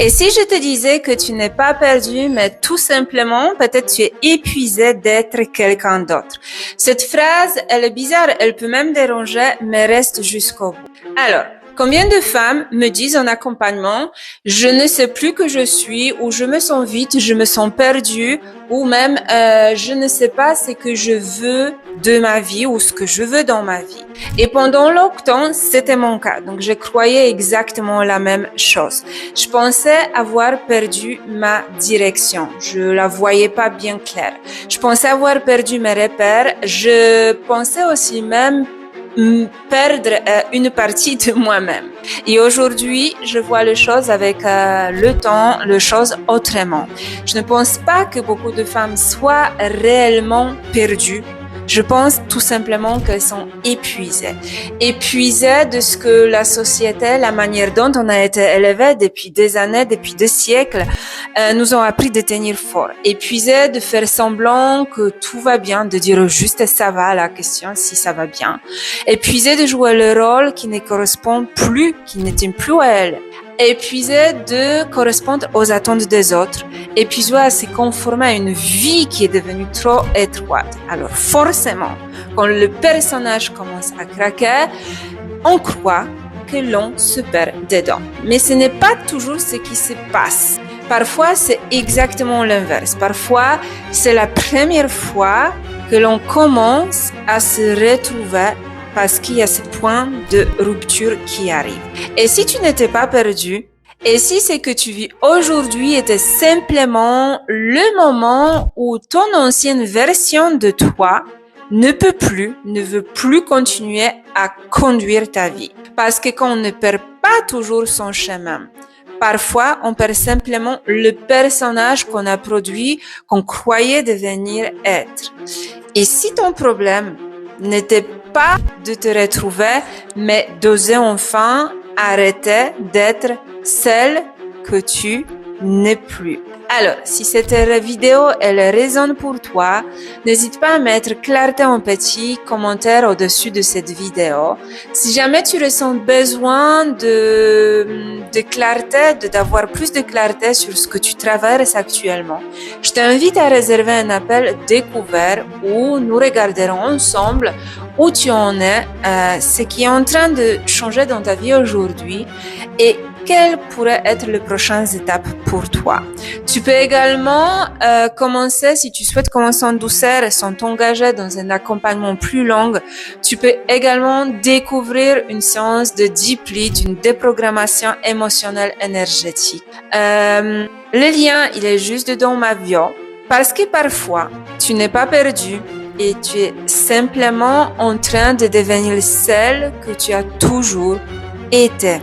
Et si je te disais que tu n'es pas perdu, mais tout simplement, peut-être tu es épuisé d'être quelqu'un d'autre. Cette phrase, elle est bizarre, elle peut même déranger, mais reste jusqu'au bout. Alors, combien de femmes me disent en accompagnement, je ne sais plus que je suis, ou je me sens vide, je me sens perdue, ou même je ne sais pas ce que je veux de ma vie ou ce que je veux dans ma vie. Et pendant longtemps, c'était mon cas. Donc, je croyais exactement la même chose. Je pensais avoir perdu ma direction. Je la voyais pas bien claire. Je pensais avoir perdu mes repères. Je pensais aussi même perdre une partie de moi-même. Et aujourd'hui, je vois les choses avec le temps, les choses autrement. Je ne pense pas que beaucoup de femmes soient réellement perdues. Je pense tout simplement qu'elles sont épuisées. Épuisées de ce que la société, la manière dont on a été élevé depuis des années, depuis des siècles, nous ont appris de tenir fort. Épuisées de faire semblant que tout va bien, de dire juste ça va à la question si ça va bien. Épuisées de jouer le rôle qui ne correspond plus, qui ne tient plus à elles. Épuisée de correspondre aux attentes des autres, épuisée à se conformer à une vie qui est devenue trop étroite. Alors forcément, quand le personnage commence à craquer, on croit que l'on se perd dedans. Mais ce n'est pas toujours ce qui se passe. Parfois, c'est exactement l'inverse. Parfois, c'est la première fois que l'on commence à se retrouver parce qu'il y a ce point de rupture qui arrive. Et si tu n'étais pas perdu, et si ce que tu vis aujourd'hui était simplement le moment où ton ancienne version de toi ne veut plus continuer à conduire ta vie. Parce que quand on ne perd pas toujours son chemin, parfois, on perd simplement le personnage qu'on a produit, qu'on croyait devenir être. Et si ton problème n'était pas de te retrouver, mais d'oser enfin arrêter d'être celle que tu n'es plus. Alors, si cette vidéo elle résonne pour toi, n'hésite pas à mettre clarté en petit commentaire au-dessus de cette vidéo. Si jamais tu ressens besoin de clarté, d'avoir plus de clarté sur ce que tu traverses actuellement, je t'invite à réserver un appel découvert où nous regarderons ensemble où tu en es, ce qui est en train de changer dans ta vie aujourd'hui et quelles pourraient être les prochaines étapes pour toi. Tu peux également commencer, si tu souhaites commencer en douceur et sans t'engager dans un accompagnement plus long, tu peux également découvrir une séance de deep lead, une déprogrammation émotionnelle énergétique. Le lien, il est juste dans ma bio parce que parfois, tu n'es pas perdu et tu es simplement en train de devenir celle que tu as toujours été.